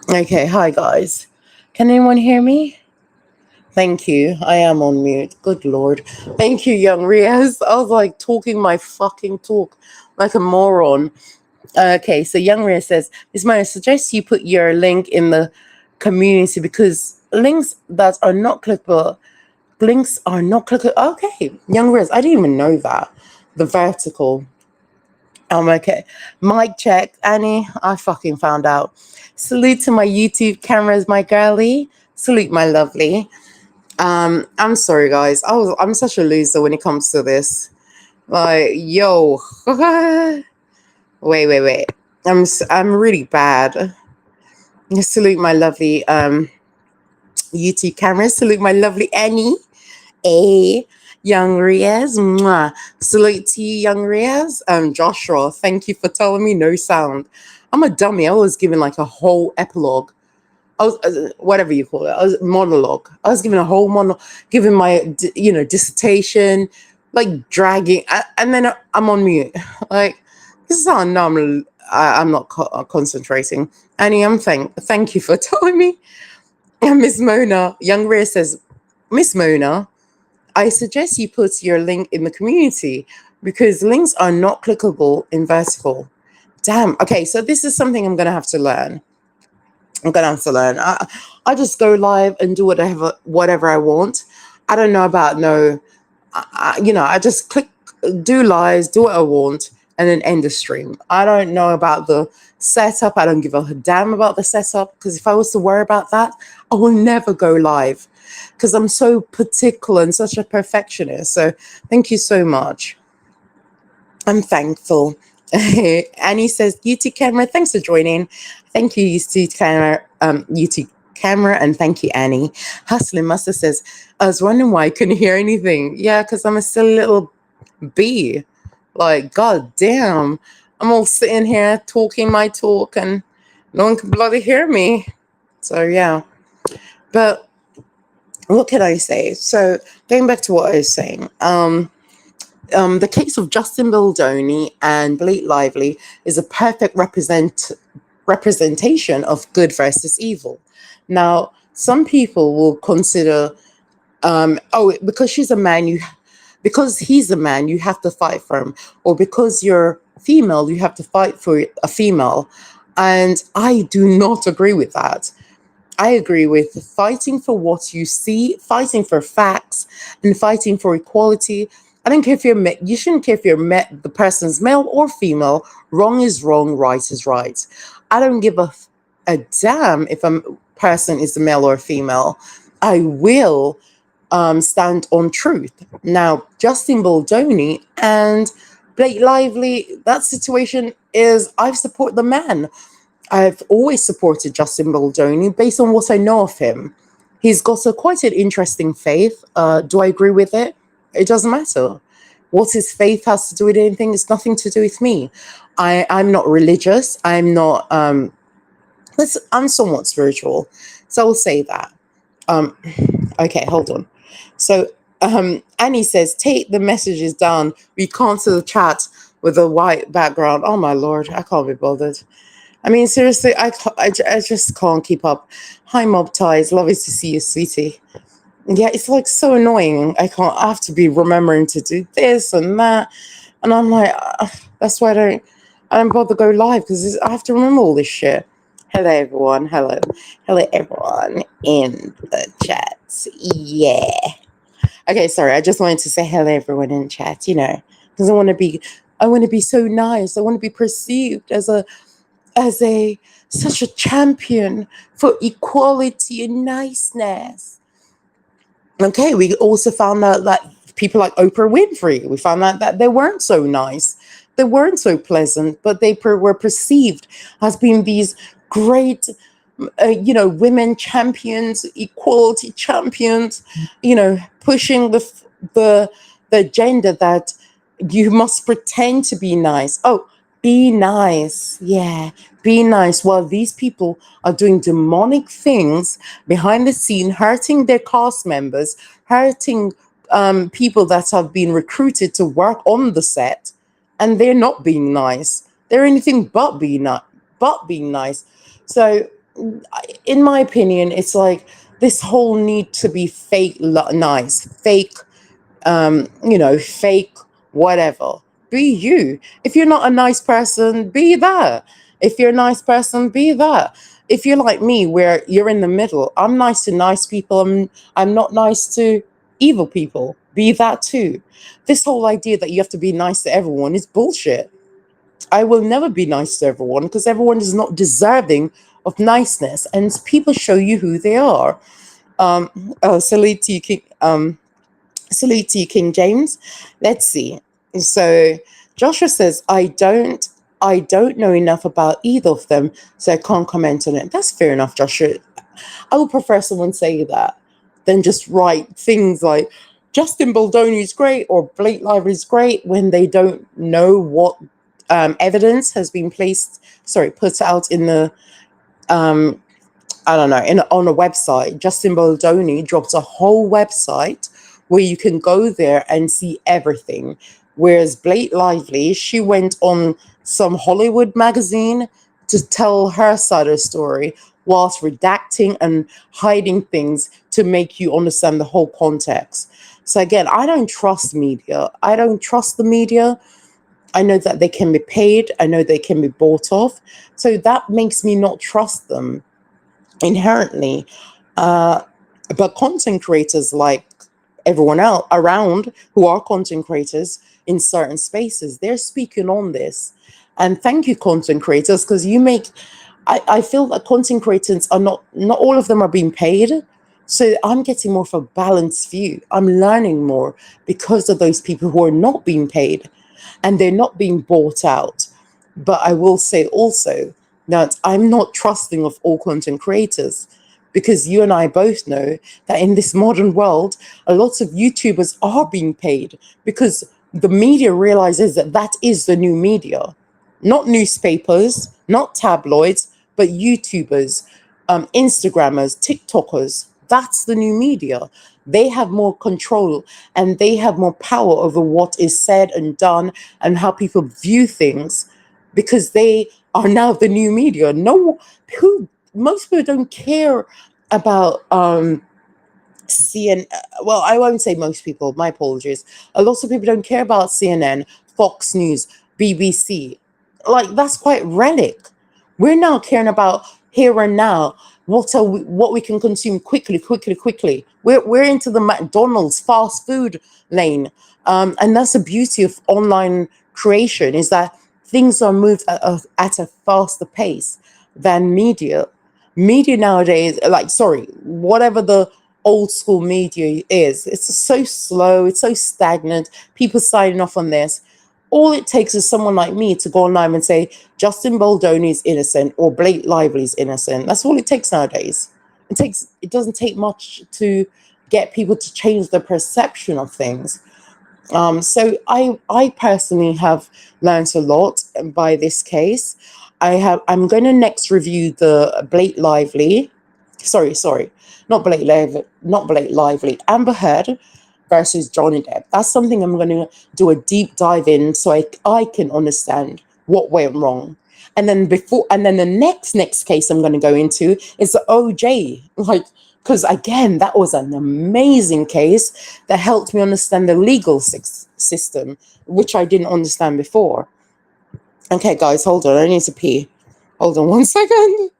Okay, hi guys. Can anyone hear me? Thank you. I am on mute. Good lord. Thank you, young Riaz. I was like talking my fucking talk like a moron. Okay, so young Riaz says, Miss Maya, suggest you put your link in the community because links are not clickable. Okay, young Riaz, I didn't even know that. The vertical. Okay. Mic check. Annie, I fucking found out. Salute to my YouTube cameras, my girlie. Salute, my lovely. I'm sorry, guys. I'm such a loser when it comes to this. Like, yo, wait. I'm really bad. Salute my lovely YouTube cameras. Salute my lovely Annie. A young Riaz. Mwah. Salute to you, young Riaz. Joshua, thank you for telling me no sound. I'm a dummy. I was given like a whole epilogue. I was whatever you call it. I was monologue. I was given a whole monologue, giving my dissertation, like dragging, and then I'm on mute. Like this is how I know I'm not concentrating. Annie, thank you for telling me. And Miss Mona, young Rhea says, Miss Mona, I suggest you put your link in the community because links are not clickable in vertical. Damn. Okay, so this is something I'm gonna have to learn. I just go live and do whatever I want. I don't know about no. I just click, do lives, do what I want, and then end the stream. I don't know about the setup. I don't give a damn about the setup because if I was to worry about that, I will never go live because I'm so particular and such a perfectionist. So thank you so much. I'm thankful. Annie says, YouTube camera, thanks for joining. Thank you, YouTube camera, and thank you, Annie. Hustling Master says, I was wondering why I couldn't hear anything. Yeah, because I'm a silly little bee. Like, god damn. I'm all sitting here talking my talk and no one can bloody hear me. So yeah. But what can I say? So going back to what I was saying, the case of Justin Baldoni and Blake Lively is a perfect representation of good versus evil. Now, some people will consider, because because he's a man, you have to fight for him, or because you're female, you have to fight for a female. And I do not agree with that. I agree with fighting for what you see, fighting for facts, and fighting for equality. I don't care if you shouldn't care if the person's male or female. Wrong is wrong, right is right. I don't give a damn if a person is a male or female. I will stand on truth. Now, Justin Baldoni and Blake Lively, that situation is I support the man. I've always supported Justin Baldoni based on what I know of him. He's got quite an interesting faith. Do I agree with it? It doesn't matter. What his faith has to do with anything, it's nothing to do with me. I'm not religious. I'm somewhat spiritual. So I'll say that. Um, okay, hold on. So Annie says, take the messages down. We can't see the chat with a white background. Oh my Lord, I can't be bothered. I mean, seriously, I just can't keep up. Hi, Mob Ties. Lovely to see you, sweetie. Yeah, it's like so annoying. I have to be remembering to do this and that. And I'm like, that's why I don't bother go live because I have to remember all this shit. Hello, everyone. Hello, everyone in the chat. Yeah. Okay, sorry. I just wanted to say hello, everyone in chat, because I want to be so nice. I want to be perceived as a such a champion for equality and niceness. Okay, we also found out that people like Oprah Winfrey, we found out that they weren't so nice, they weren't so pleasant, but they were perceived as being these great, women champions, equality champions, pushing the agenda that you must pretend to be nice. Oh, be nice. Yeah, be nice. While these people are doing demonic things behind the scene, hurting their cast members, hurting people that have been recruited to work on the set, and they're not being nice. They're anything but being nice. So in my opinion, it's like this whole need to be fake nice, fake, fake whatever. Be you. If you're not a nice person, be that. If you're a nice person, be that. If you're like me, where you're in the middle, I'm nice to nice people, I'm not nice to evil people. Be that too. This whole idea that you have to be nice to everyone is bullshit. I will never be nice to everyone because everyone is not deserving of niceness, and people show you who they are. Salute to you, salute to you, King James. Let's see. So Joshua says, I don't know enough about either of them, so I can't comment on it. That's fair enough, Joshua. I would prefer someone say that than just write things like Justin Baldoni is great or Blake Lively is great when they don't know what evidence has been put out in the um, I don't know, on a website. Justin Baldoni dropped a whole website where you can go there and see everything. Whereas Blake Lively, she went on some Hollywood magazine to tell her side of the story whilst redacting and hiding things to make you understand the whole context. So again, I don't trust media. I don't trust the media. I know that they can be paid. I know they can be bought off. So that makes me not trust them inherently. Uh, but content creators, like everyone else around who are content creators in certain spaces, they're speaking on this. And thank you, content creators, because you make. I feel that content creators are not all of them are being paid. So I'm getting more of a balanced view. I'm learning more because of those people who are not being paid and they're not being bought out. But I will say also that I'm not trusting of all content creators because you and I both know that in this modern world, a lot of YouTubers are being paid because the media realizes that that is the new media, not newspapers, not tabloids, but YouTubers, Instagrammers, TikTokers. That's the new media. They have more control and they have more power over what is said and done and how people view things because they are now the new media. No, who most people don't care about CNN. Well, I won't say most people. My apologies. A lot of people don't care about CNN, Fox News, BBC. Like that's quite relic. We're now caring about here and now. What we can consume quickly, quickly, quickly. We're into the McDonald's fast food lane, and that's the beauty of online creation is that things are moved at a faster pace than media. Media nowadays, like sorry, whatever the old school media is, it's so slow, it's so stagnant. People signing off on this. All it takes is someone like me to go online and say Justin Baldoni is innocent or Blake Lively is innocent. That's all it takes nowadays. It doesn't take much to get people to change their perception of things. So I personally have learned a lot by this case. I'm going to next review the Blake Lively, sorry, not Blake Lively, Amber Heard versus Johnny Depp. That's something I'm going to do a deep dive in so I can understand what went wrong. And then the next case I'm going to go into is the OJ, like, because again, that was an amazing case that helped me understand the legal system, which I didn't understand before. Okay, guys, hold on. I need to pee. Hold on one second.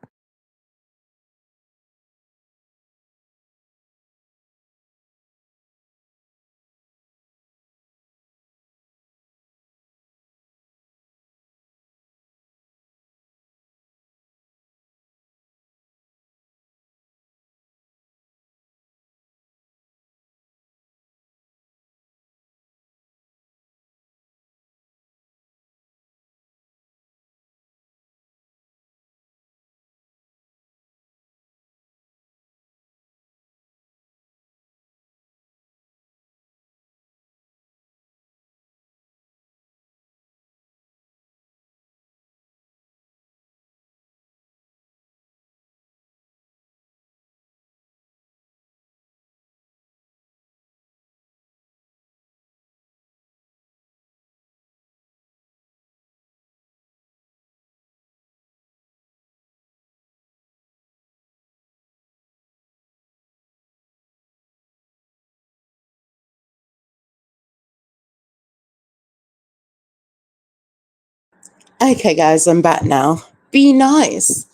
Okay, guys, I'm back now. Be nice.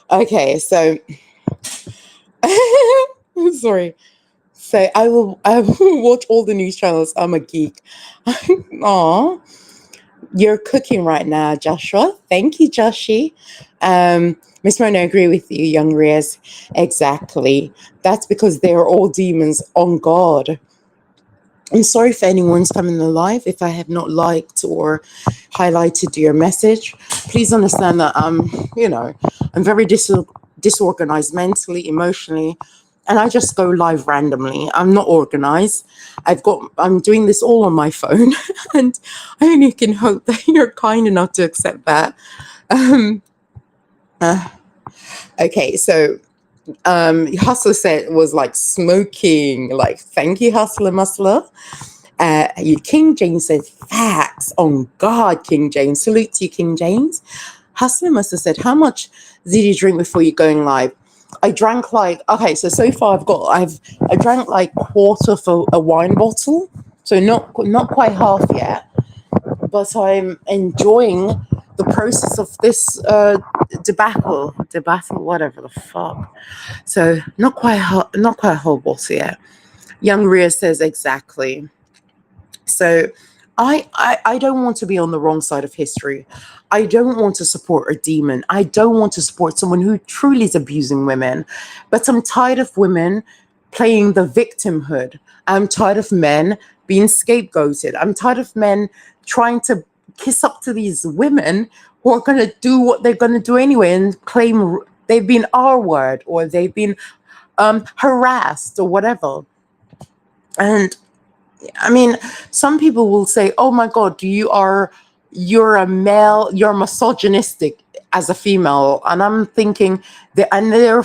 Okay, so sorry. So I will watch all the news channels. I'm a geek. Aw, you're cooking right now, Joshua. Thank you, Joshi. Miss Mona, I agree with you, young Riaz. Exactly. That's because they are all demons on God. I'm sorry if anyone's coming alive if I have not liked or highlighted your message. Please understand that I'm very disorganized mentally, emotionally, and I just go live randomly. I'm not organized. I'm doing this all on my phone, and I only can hope that you're kind enough to accept that. Um, uh, okay, so Hustler said it was like smoking. Like, thank you, Hustler Musler. King James said, facts. On God, King James. Salute to you, King James. Hustler must have said, how much did you drink before you going live? I drank like, okay, so far I drank like quarter of a wine bottle. So not quite half yet, but I'm enjoying the process of this debacle, whatever the fuck. So not quite a whole bottle yet. Young Rhea says exactly. So I don't want to be on the wrong side of history. I don't want to support a demon. I don't want to support someone who truly is abusing women. But I'm tired of women playing the victimhood. I'm tired of men being scapegoated. I'm tired of men trying to kiss up to these women who are going to do what they're going to do anyway and claim they've been R word or they've been harassed or whatever. And I mean, some people will say, "Oh my God, you're a male, you're misogynistic as a female," and I'm thinking that, and there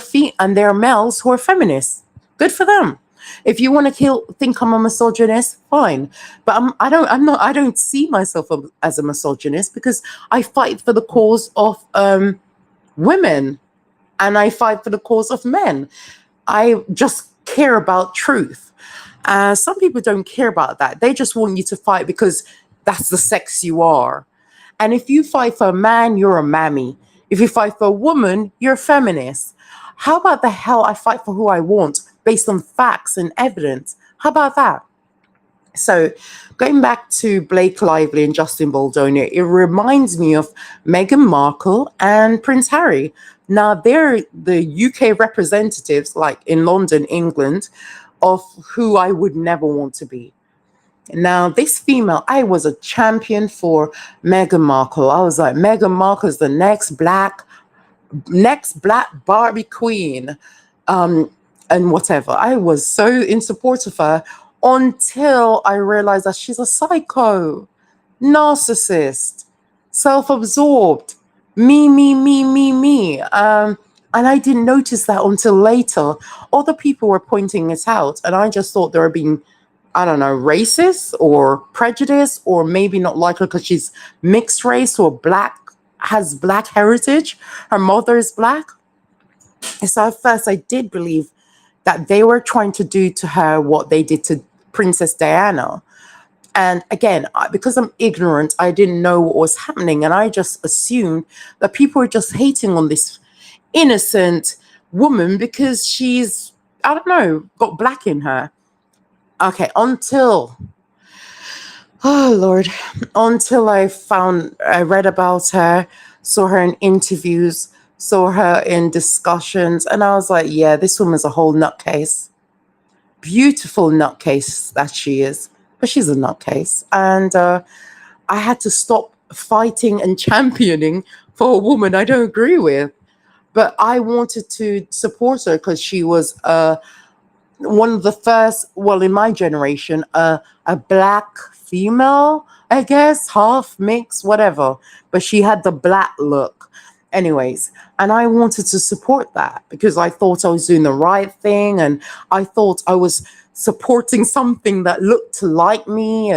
are males who are feminists. Good for them. If you want to think I'm a misogynist, fine. But I don't see myself as a misogynist because I fight for the cause of women, and I fight for the cause of men. I just care about truth. Some people don't care about that. They just want you to fight because that's the sex you are. And if you fight for a man, you're a mammy. If you fight for a woman, you're a feminist. How about the hell I fight for who I want based on facts and evidence? How about that? So, going back to Blake Lively and Justin Baldoni, it reminds me of Meghan Markle and Prince Harry. Now, they're the UK representatives, like in London, England, of who I would never want to be. Now, this female, I was a champion for Meghan Markle. I was like, Meghan Markle is the next black Barbie queen, and whatever. I was so in support of her until I realized that she's a psycho, narcissist, self-absorbed, me. And I didn't notice that until later. Other people were pointing it out, and I just thought they were being, I don't know, racist or prejudiced, or maybe not like her because she's mixed race or black, has black heritage. Her mother is black. So at first I did believe that they were trying to do to her what they did to Princess Diana. And again, because I'm ignorant, I didn't know what was happening. And I just assumed that people were just hating on this innocent woman because she's, I don't know, got black in her. Okay, oh Lord, until I read about her, saw her in interviews, saw her in discussions, and I was like, yeah, this woman's a whole nutcase. Beautiful nutcase that she is, but she's a nutcase. And I had to stop fighting and championing for a woman I don't agree with. But I wanted to support her because she was one of the first, well, in my generation, a black female, I guess, half mix, whatever. But she had the black look. Anyways, and I wanted to support that because I thought I was doing the right thing and I thought I was supporting something that looked like me.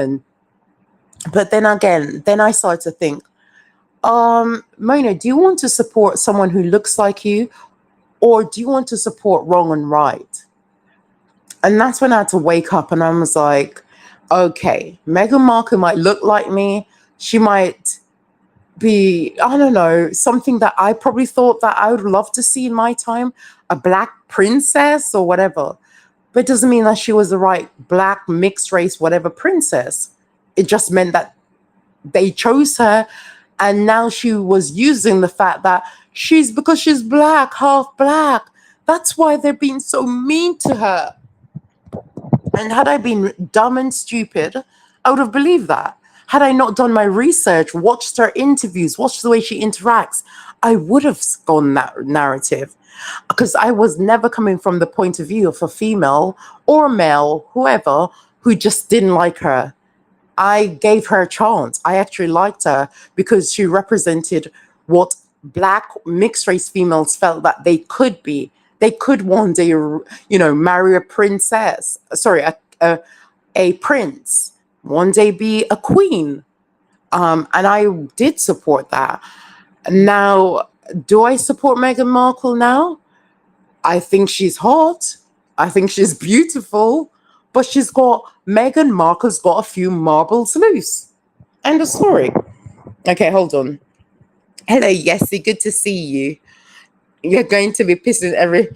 But then again, then I started to think, Mona, do you want to support someone who looks like you, or do you want to support wrong and right? And that's when I had to wake up and I was like, okay, Meghan Markle might look like me. She might be, I don't know, something that I probably thought that I would love to see in my time, a black princess or whatever. But it doesn't mean that she was the right black mixed race whatever princess. It just meant that they chose her, and now she was using the fact that she's, because she's black, half black. That's why they're being so mean to her. And had I been dumb and stupid, I would have believed that. Had I not done my research, watched her interviews, watched the way she interacts, I would have gone that narrative. Because I was never coming from the point of view of a female or male, whoever, who just didn't like her. I gave her a chance. I actually liked her because she represented what black mixed race females felt that they could be. They could one day, marry a princess. Sorry, a prince. One day be a queen. And I did support that. Now, do I support Meghan Markle now? I think she's hot. I think she's beautiful. But Meghan Markle's got a few marbles loose. End of story. Okay, hold on. Hello, Yessie. Good to see you. You're going to be pissing every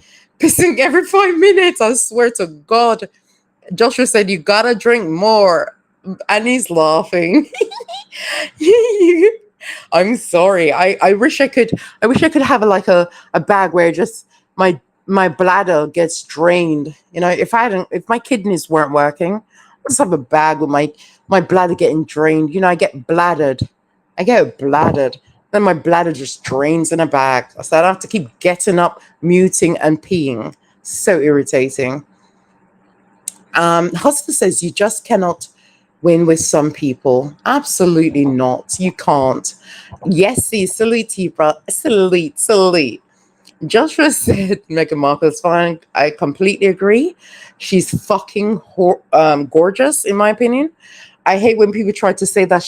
5 minutes. I swear to God. Joshua said you gotta drink more. And he's laughing. I'm sorry. I wish I could have a bag where just my bladder gets drained. If my kidneys weren't working, I just have a bag with my bladder getting drained. I get bladdered. I get bladdered. Then my bladder just drains in a bag. So I don't have to keep getting up, muting, and peeing. So irritating. Hustler says you just cannot win with some people. Absolutely not. You can't. Yes, see, salute, bro. Salute. Joshua said Meghan Markle is fine. I completely agree. She's fucking gorgeous, in my opinion. I hate when people try to say that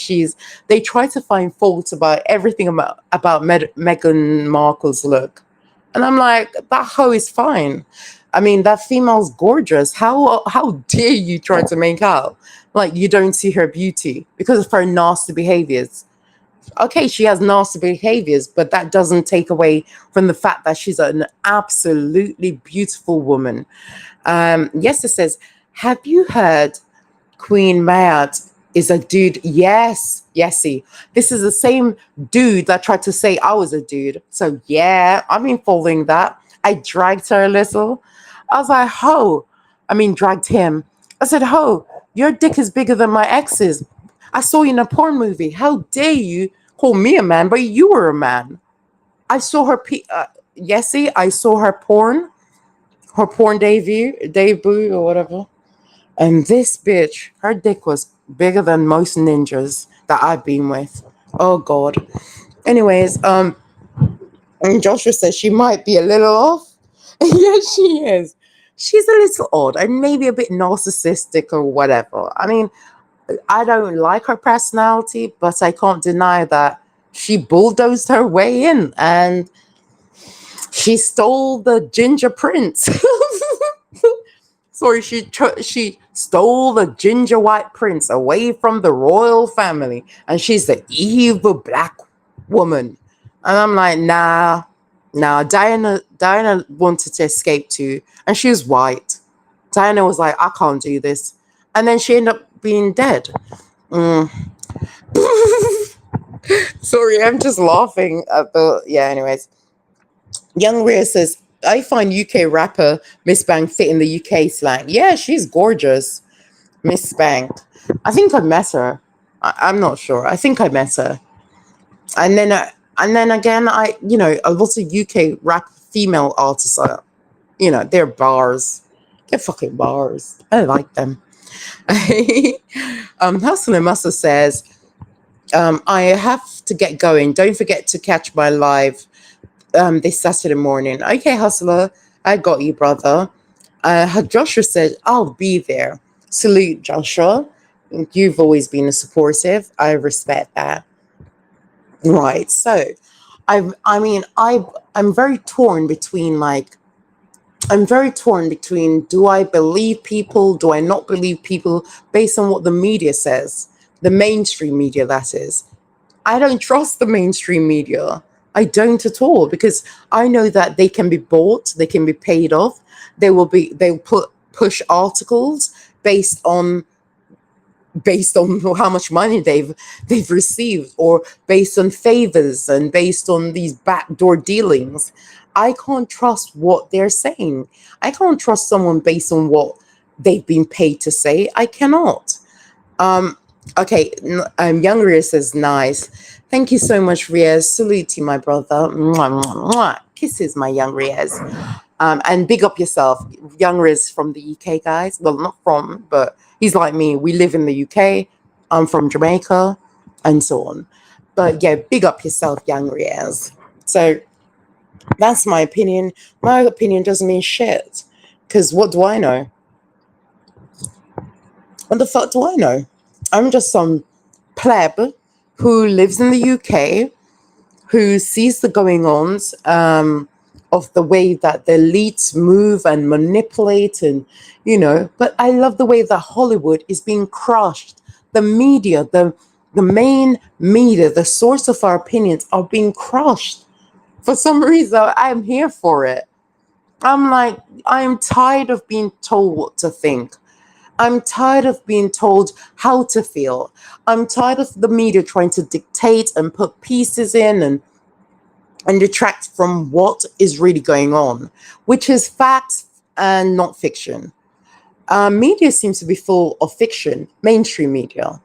they try to find fault about everything about Meghan Markle's look. And I'm like, that hoe is fine. I mean, that female's gorgeous. How dare you try to make out like you don't see her beauty because of her nasty behaviors? Okay, she has nasty behaviors, but that doesn't take away from the fact that she's an absolutely beautiful woman. Yes, it says, have you heard Queen Mayat is a dude? Yes, Yesy. This is the same dude that tried to say I was a dude. So yeah, I've been following that. I dragged her a little. I was like, dragged him. I said, ho, your dick is bigger than my ex's. I saw you in a porn movie. How dare you call me a man, but you were a man. I saw her, Yesy, I saw her porn debut or whatever. And this bitch, her dick was bigger than most ninjas that I've been with. Oh God. Anyways, and Joshua says she might be a little off. Yes, she is. She's a little odd and maybe a bit narcissistic or whatever. I mean, I don't like her personality, but I can't deny that she bulldozed her way in and she stole the ginger prince. Sorry, she stole the ginger white prince away from the royal family, and she's the evil black woman. And I'm like, nah. Diana wanted to escape too, and she was white. Diana was like, I can't do this, and then she ended up being dead. Sorry, I'm just laughing at the Anyways, Young Rhea says, I find UK rapper Miss Bank fit in the UK slang. Yeah, she's gorgeous. Miss Bank. I think I met her. I'm not sure. I think I met her. And then again, a lot of UK rap female artists are, they're bars. They're fucking bars. I like them. Hustler Muscle says, I have to get going. Don't forget to catch my live this Saturday morning. Okay, Hustler, I got you, brother. Joshua said, I'll be there. Salute, Joshua. You've always been supportive. I respect that. Right. So, I'm very torn between do I believe people, do I not believe people based on what the media says, the mainstream media, that is. I don't trust the mainstream media. I don't at all, because I know that they can be bought, they can be paid off. They'll push articles based on how much money they've received, or based on favors and based on these backdoor dealings. I can't trust what they're saying. I can't trust someone based on what they've been paid to say. I cannot. um okay, Young Riaz says nice. Thank you so much, Riaz. Salute to you, my brother. Mwah, mwah, mwah. Kisses, my Young Riaz. And big up yourself. Young Riz from the UK, guys. Well, not from, but he's like me. We live in the UK. I'm from Jamaica, and so on. But yeah, big up yourself, Young Riaz. So that's my opinion. My opinion doesn't mean shit. Because what do I know? What the fuck do I know? I'm just some pleb who lives in the UK, who sees the going ons, of the way that the elites move and manipulate, and but I love the way that Hollywood is being crushed. The media, the main media, the source of our opinions, are being crushed. For some reason, I'm here for it. I'm like, I am tired of being told what to think. I'm tired of being told how to feel. I'm tired of the media trying to dictate and put pieces in, and detract from what is really going on, which is facts and not fiction. Media seems to be full of fiction, mainstream media,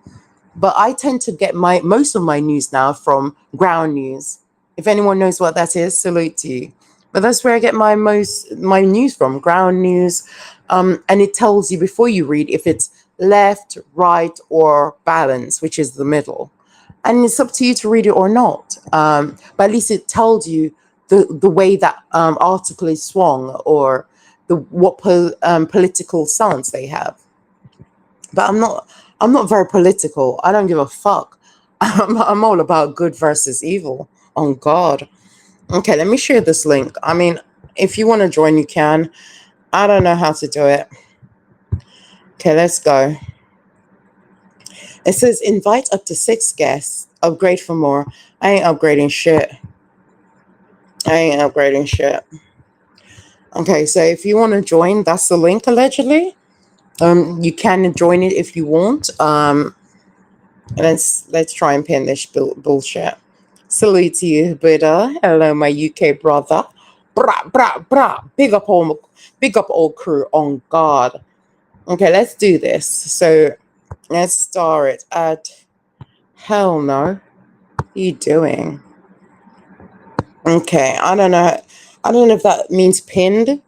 but I tend to get my most of my news now from ground news. If anyone knows what that is, salute to you. But that's where I get my news from, ground news, and it tells you before you read if it's left, right, or balance, which is the middle, and it's up to you to read it or not. But at least it tells you the way that article is swung, or political stance they have. But I'm not very political. I don't give a fuck. I'm all about good versus evil. On God. Okay, let me share this link. I mean, if you want to join, you can. I don't know how to do it. Okay, let's go. It says invite up to 6 guests. Upgrade for more. I ain't upgrading shit. Okay, so if you want to join, that's the link allegedly. You can join it if you want. Let's try and pin this bullshit. Salute to you, Buddha. Hello, my UK brother. Brah, brah, brah. Big up all crew. On God. Okay, let's do this. So let's start at. Hell no. What are you doing? Okay, I don't know. I don't know if that means pinned.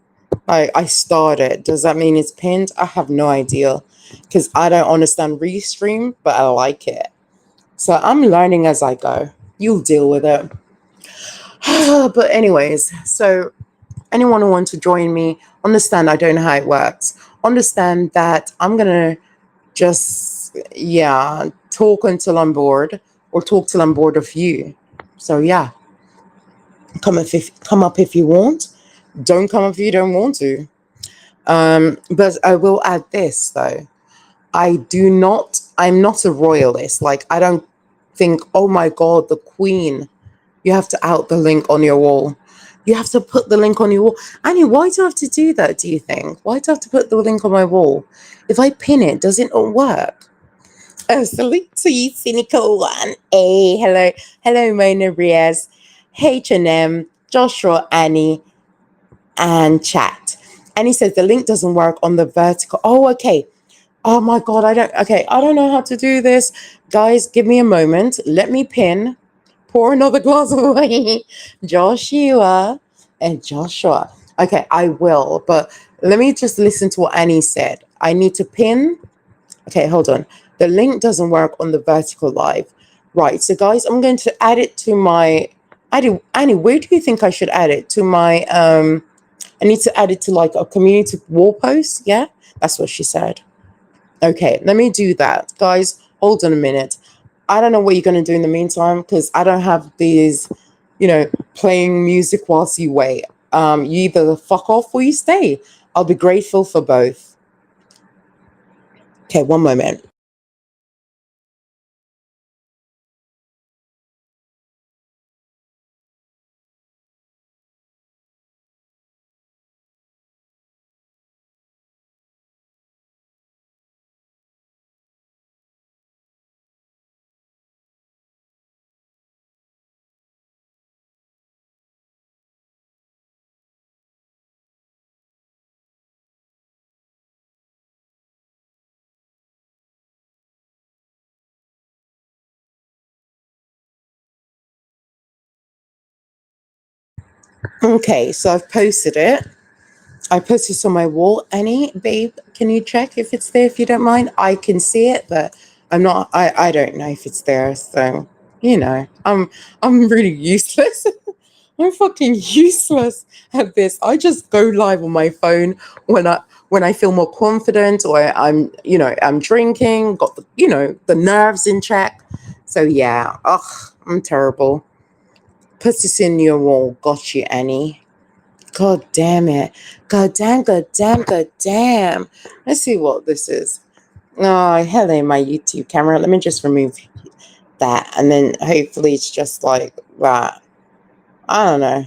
I started. Does that mean it's pinned? I have no idea, because I don't understand Restream, but I like it. So I'm learning as I go. You'll deal with it. But anyways, so anyone who wants to join me, understand I don't know how it works. Understand that I'm gonna just talk until I'm bored, or talk till I'm bored of you. So yeah, come up if you want. Don't come up if you don't want to. But I will add this though. I'm not a royalist. Like, I don't think, oh my God, the Queen. You have to out the link on your wall. You have to put the link on your wall. Annie, why do I have to do that, do you think? Why do I have to put the link on my wall? If I pin it, does it not work? Oh, salute to you, cynical one. Hey, hello. Hello, Mona Riaz, H&M, Joshua, Annie, and chat. Annie says the link doesn't work on the vertical. Oh, okay. Oh my God, I don't know how to do this. Guys, give me a moment. Let me pin. Pour another glass of wine. Joshua and Joshua. Okay, I will, but let me just listen to what Annie said. I need to pin. Okay, hold on. The link doesn't work on the vertical live. Right, so guys, I'm going to add it to my... Annie, where do you think I should add it? To my... I need to add it to like a community wall post. Yeah, that's what she said. Okay, let me do that. Guys, hold on a minute. I don't know what you're going to do in the meantime, because I don't have these, playing music whilst you wait. You either fuck off or you stay. I'll be grateful for both. Okay, one moment. Okay, so I've posted it. I posted this on my wall. Annie, babe, can you check if it's there if you don't mind? I can see it, but I don't know if it's there. So, I'm really useless. I'm fucking useless at this. I just go live on my phone when I feel more confident or I'm drinking, got the nerves in check. So yeah, ugh, I'm terrible. Put this in your wall. Got you, Annie. God damn it. God damn, god damn, god damn. Let's see what this is. Oh, hello, my YouTube camera. Let me just remove that. And then hopefully it's just like that. I don't know.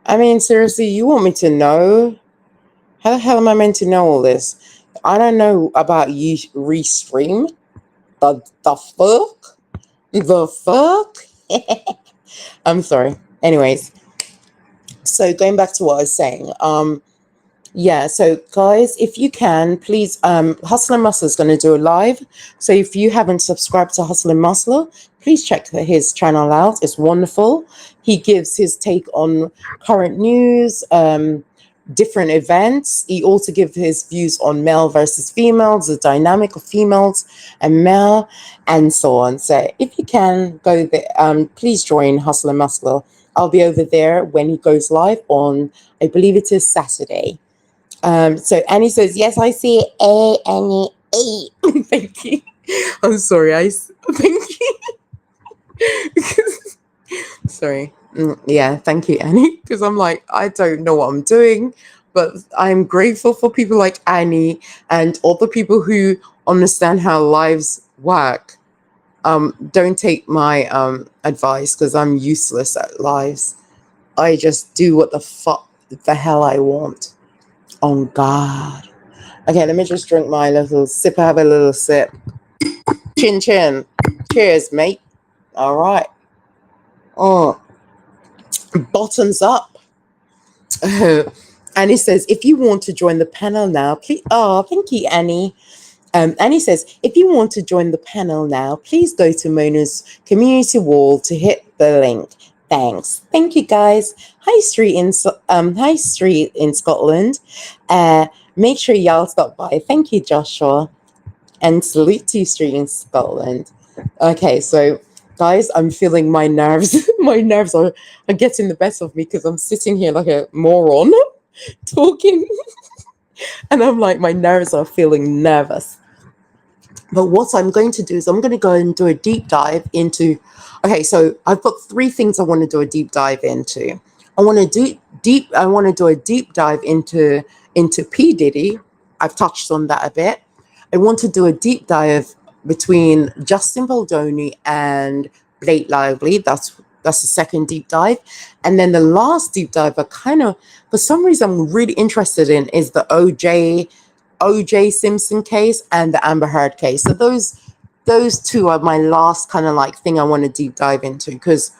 I mean, seriously, you want me to know? How the hell am I meant to know all this? I don't know about you restream. The fuck? The fuck? I'm sorry. Anyways, so going back to what I was saying, yeah, so guys, if you can, please, Hustle and Muscle is going to do a live. So if you haven't subscribed to Hustle and Muscle, please check his channel out. It's wonderful. He gives his take on current news, different events. He also gives his views on male versus females, the dynamic of females and male, and so on. So if you can go there, please join Hustle and Muscle. I'll be over there when he goes live on, I believe it is Saturday. So Annie says, yes, I see it. Annie, A. Thank you. I'm sorry. Thank you. Sorry. Yeah, thank you, Annie. Because I'm like, I don't know what I'm doing, but I'm grateful for people like Annie and other people who understand how lives work. Don't take my advice because I'm useless at lives. I just do what the hell I want. On God. Okay, let me just drink my little sip. I have a little sip. Chin chin. Cheers, mate. All right. Oh, bottoms up. Annie says, if you want to join the panel now, please. Oh, thank you, Annie. Annie says, if you want to join the panel now, please go to Mona's community wall to hit the link. Thanks. Thank you, guys. High Street in Scotland. Make sure y'all stop by. Thank you, Joshua. And salute to Street in Scotland. Okay, so guys, I'm feeling my nerves. My nerves are getting the best of me because I'm sitting here like a moron talking. And I'm like, my nerves are feeling nervous. But what I'm going to do is I'm going to go and do a deep dive into. Okay, so I've got three things I want to do a deep dive into. I want to do a deep dive into P Diddy. I've touched on that a bit. I want to do a deep dive between Justin Baldoni and Blake Lively. That's the second deep dive. And then the last deep dive I kind of, for some reason, I'm really interested in is the OJ Simpson case and the Amber Heard case. So those two are my last kind of like thing I want to deep dive into because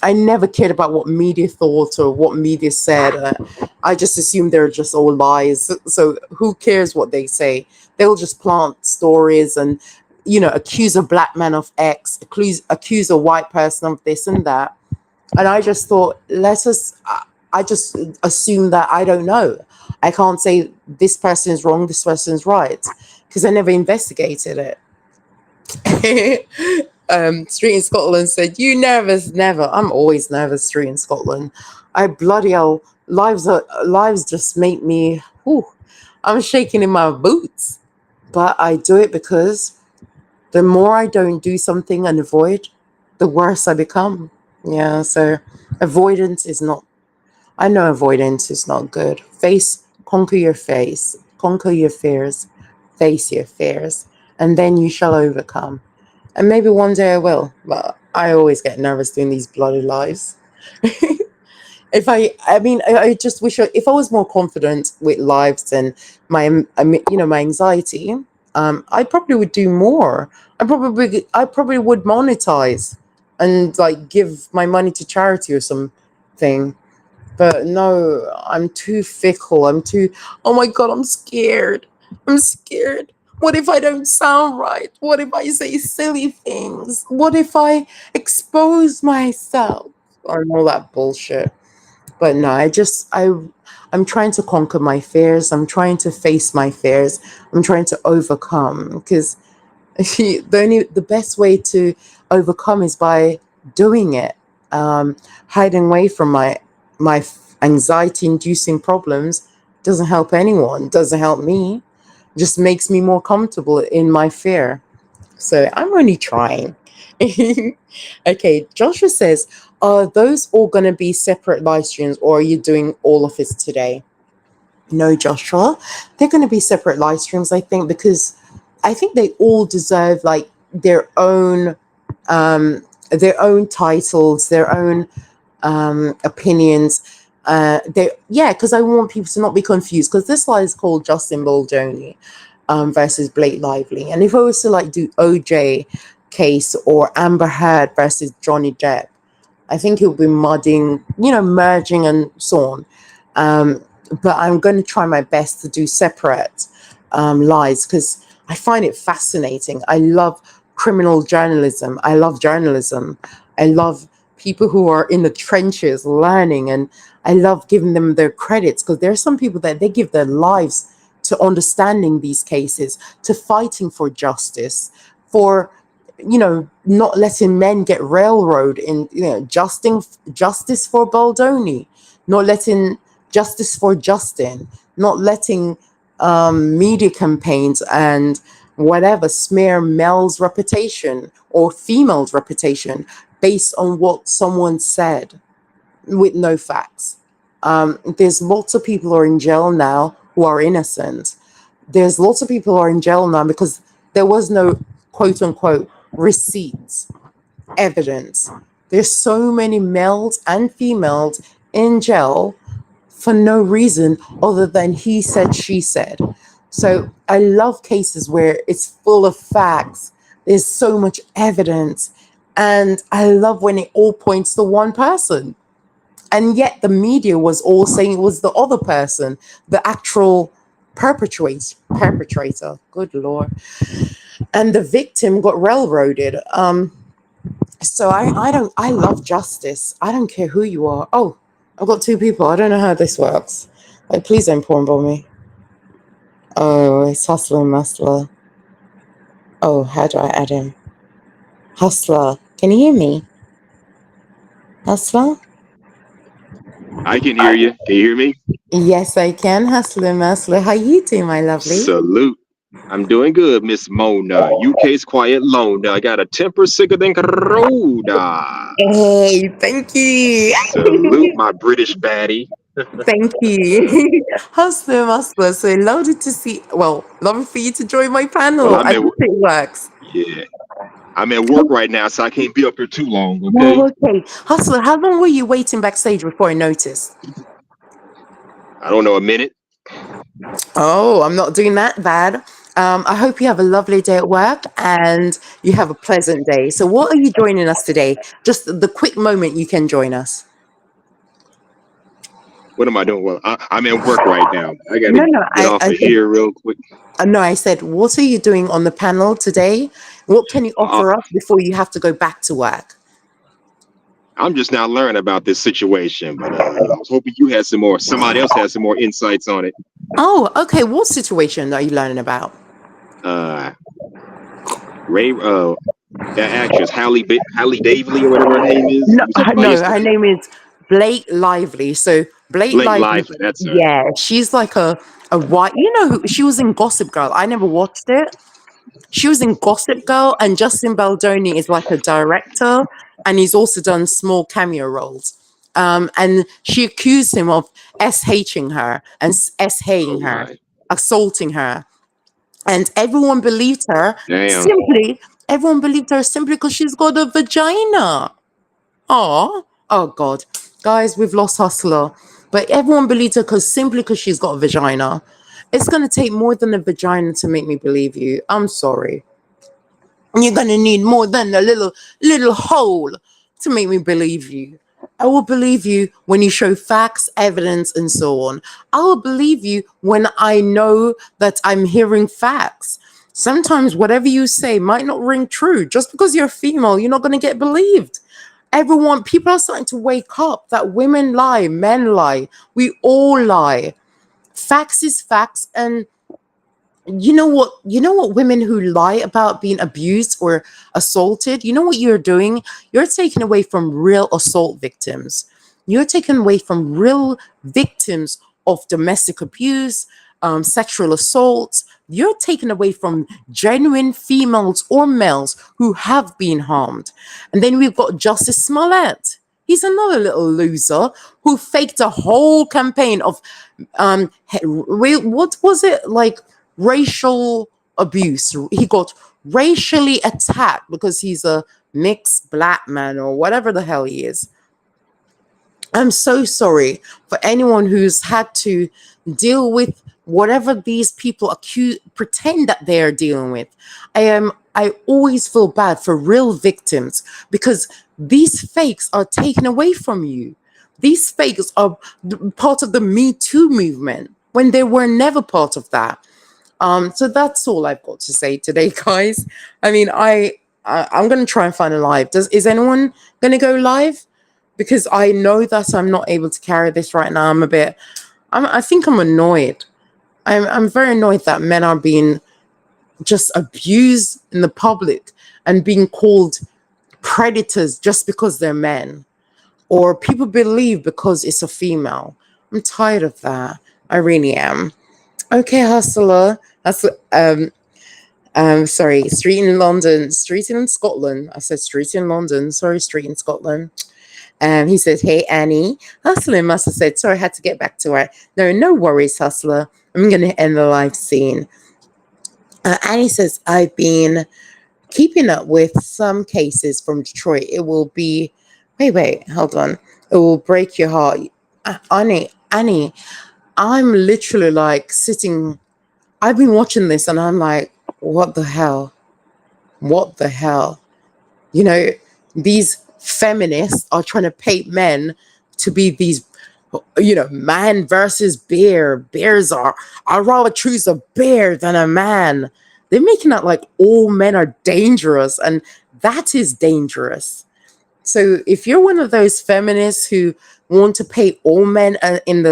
I never cared about what media thought or what media said. I just assumed they're just all lies. So who cares what they say? They'll just plant stories and accuse a black man of X, accuse a white person of this and that. And I just thought, I just assume that I don't know. I can't say this person is wrong, this person is right, because I never investigated it. Street in Scotland said, you nervous? Never. I'm always nervous, Street in Scotland. I bloody hell, lives just make me, whew, I'm shaking in my boots. But I do it because the more I don't do something and avoid, the worse I become. Yeah, so avoidance is not, I know avoidance is not good. Conquer your fears, face your fears, and then you shall overcome. And maybe one day I will, but I always get nervous doing these bloody lives. I just wish if I was more confident with lives and my anxiety, I probably would do more. I probably would monetize and like give my money to charity or something. But no, I'm too fickle. Oh my God, I'm scared. I'm scared. What if I don't sound right? What if I say silly things? What if I expose myself? And all that bullshit. But no, I'm trying to conquer my fears. I'm trying to face my fears. I'm trying to overcome, because the best way to overcome is by doing it. Hiding away from my anxiety inducing problems doesn't help anyone, doesn't help me, just makes me more comfortable in my fear. So I'm only trying. Okay, Joshua says, are those all going to be separate live streams, or are you doing all of it today? No, Joshua, they're going to be separate live streams, I think, because I think they all deserve like their own titles, their own opinions. They Yeah, because I want people to not be confused, because this slide is called Justin Baldoni versus Blake Lively, and if I was to like do OJ case or Amber Heard versus Johnny Depp, I think it will be merging and so on. But I'm going to try my best to do separate lies, because I find it fascinating. I love criminal journalism. I love journalism. I love people who are in the trenches learning, and I love giving them their credits, because there are some people that they give their lives to understanding these cases, to fighting for justice, for not letting men get railroad in, justice for Baldoni, not letting justice for Justin, not letting media campaigns and whatever smear male's reputation or female's reputation based on what someone said with no facts. There's lots of people who are in jail now who are innocent. There's lots of people who are in jail now because there was no quote unquote receipts, evidence. There's so many males and females in jail for no reason other than he said, she said. So I love cases where it's full of facts. There's so much evidence. And I love when it all points to one person. And yet the media was all saying it was the other person, the actual perpetrator. Good Lord. And the victim got railroaded. So I love justice. I don't care who you are. Oh, I've got two people. I don't know how this works. Like, please don't porn bomb me. Oh, it's Hustler and Muscler. Oh, how do I add him? Hustler, can you hear me? Hustler? I can hear you. Can you hear me? Yes, I can. Hustler and Muscler. How you doing, my lovely? Salute. I'm doing good, Miss Mona. UK's quiet Lona. I got a temper sicker than Corona. Hey, thank you. Salute, my British baddie. Thank you. Hustler, Muscler. So lovely to see. Well, lovely for you to join my Well, panel. I hope it works. yeah, I'm at work right now, so I can't be up here too long. Oh, Okay. okay. Hustler, how long were you waiting backstage before I noticed? I don't know, a minute. Oh, I'm not doing that bad. I hope you have a lovely day at work and you have a pleasant day. So, what are you joining us today? Just the quick moment you can join us. What am I doing? Well, I'm at work right now. I got to No, no, get off I of said, here real quick. no, I said, what are you doing on the panel today? What can you Uh, offer us before you have to go back to work? I'm just now learning about this situation, but I was hoping somebody else had some more insights on it. Oh, okay. What situation are you learning about? Uh, Ray, that actress Hallie Davely or whatever her name is. No, We talked about no, her yesterday. name is Blake Lively. So Blake Blake Lively, Lively, that's her. yeah, she's like a white. You know who she was in Gossip Girl. I never watched it. She was in Gossip Girl, and Justin Baldoni is like a director, and he's also done small cameo roles. And she accused him of hating her and hating Oh her, my, assaulting her, and everyone believed her damn. simply. Everyone believed her simply because she's got a vagina. Oh God, guys, we've lost Hustler. But everyone believes her simply because she's got a vagina. It's gonna take more than a vagina to make me believe you. I'm sorry. You're gonna need more than a little hole to make me believe you. I will believe you when you show facts, evidence, and so on. I will believe you when I know that I'm hearing facts. Sometimes whatever you say might not ring true. Just because you're female, you're not gonna get believed. Everyone, people are starting to wake up that women lie, men lie, we all lie. Facts is facts. And you know what women who lie about being abused or assaulted, you know what you're doing? You're taking away from real assault victims. You're taking away from real victims of domestic abuse, sexual assault. You're taken away from genuine females or males who have been harmed. And then we've got Justice Smollett. He's another little loser who faked a whole campaign of what was it, like racial abuse. He got racially attacked because he's a mixed black man or whatever the hell he is. I'm so sorry for anyone who's had to deal with whatever these people pretend that they are dealing with. I always feel bad for real victims because these fakes are taken away from you. These fakes are part of the Me Too movement when they were never part of that. So that's all I've got to say today, guys. I mean, I'm gonna try and find a live. Is anyone gonna go live? Because I know that I'm not able to carry this right now. I think I'm annoyed. I'm very annoyed that men are being just abused in the public and being called predators just because they're men, or people believe because it's a female. I'm tired of that. I really am. Okay, hustler. That's sorry, street in London, street in Scotland. I said street in London. Sorry, street in Scotland. He said, "Hey Annie." Hustler must have said, "Sorry, I had to get back to her." No, no worries, hustler. I'm gonna end the live scene. Annie says, "I've been keeping up with some cases from Detroit. It will be, wait, hold on. It will break your heart, Annie. I'm literally like sitting. I've been watching this, and I'm like, what the hell? What the hell? You know, these feminists are trying to paint men to be these, man versus bear. I'd rather choose a bear than a man. They're making out like all men are dangerous, and that is dangerous. So if you're one of those feminists who want to paint all men in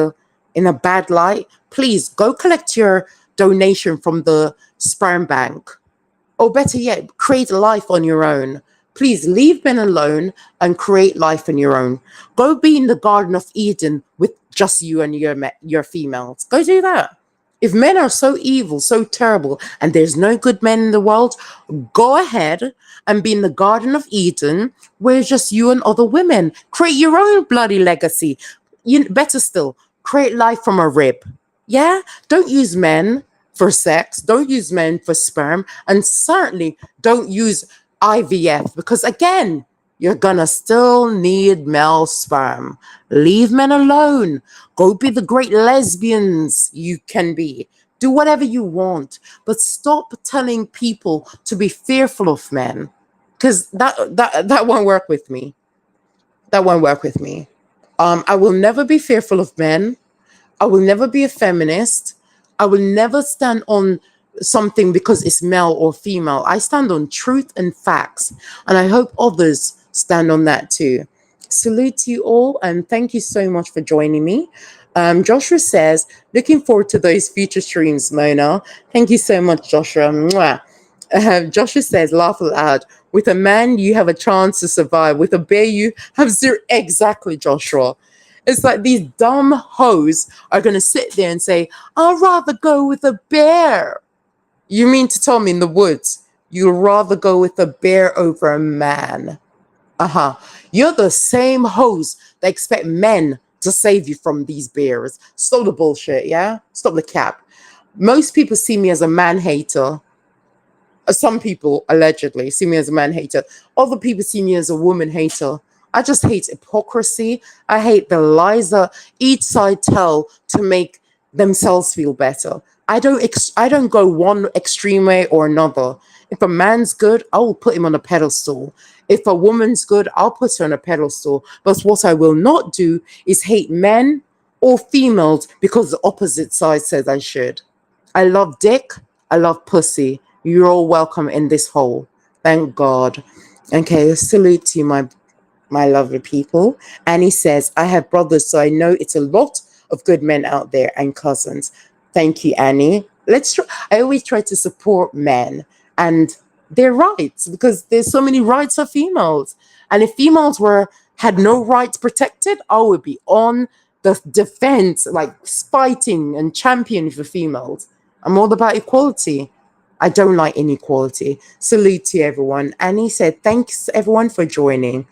a bad light, please go collect your donation from the sperm bank. Or better yet, create a life on your own. Please leave men alone and create life on your own. Go be in the Garden of Eden with just you and your females. Go do that. If men are so evil, so terrible, and there's no good men in the world, go ahead and be in the Garden of Eden where it's just you and other women. Create your own bloody legacy. Better still, create life from a rib. Yeah? Don't use men for sex. Don't use men for sperm. And certainly don't use IVF because, again, you're gonna still need male sperm. Leave men alone. Go be the great lesbians you can be. Do whatever you want, but stop telling people to be fearful of men, because that won't work with me. That won't work with me. I will never be fearful of men. I will never be a feminist. I will never stand on something because it's male or female. I stand on truth and facts, and I hope others stand on that too. Salute to you all, and thank you so much for joining me. Joshua says, looking forward to those future streams, Mona. Thank you so much, Joshua. Mwah. Joshua says, laugh aloud. With a man, you have a chance to survive. With a bear, you have zero. Exactly, Joshua. It's like these dumb hoes are going to sit there and say, I'd rather go with a bear. You mean to tell me in the woods, you'd rather go with a bear over a man? Uh-huh. You're the same hoes that expect men to save you from these bears. Stop the bullshit, yeah? Stop the cap. Most people see me as a man hater. Some people allegedly see me as a man hater. Other people see me as a woman hater. I just hate hypocrisy. I hate the lies that each side tell to make themselves feel better. I don't go one extreme way or another. If a man's good, I will put him on a pedestal. If a woman's good, I'll put her on a pedestal. But what I will not do is hate men or females because the opposite side says I should. I love dick. I love pussy. You're all welcome in this hole. Thank God. Okay, salute to you, my lovely people. And he says, I have brothers, so I know it's a lot of good men out there and cousins. Thank you, Annie. Let's try. I always try to support men and their rights because there's so many rights for females. And if females were had no rights protected, I would be on the defense, like fighting and championing for females. I'm all about equality. I don't like inequality. Salute to everyone. Annie said, thanks everyone for joining.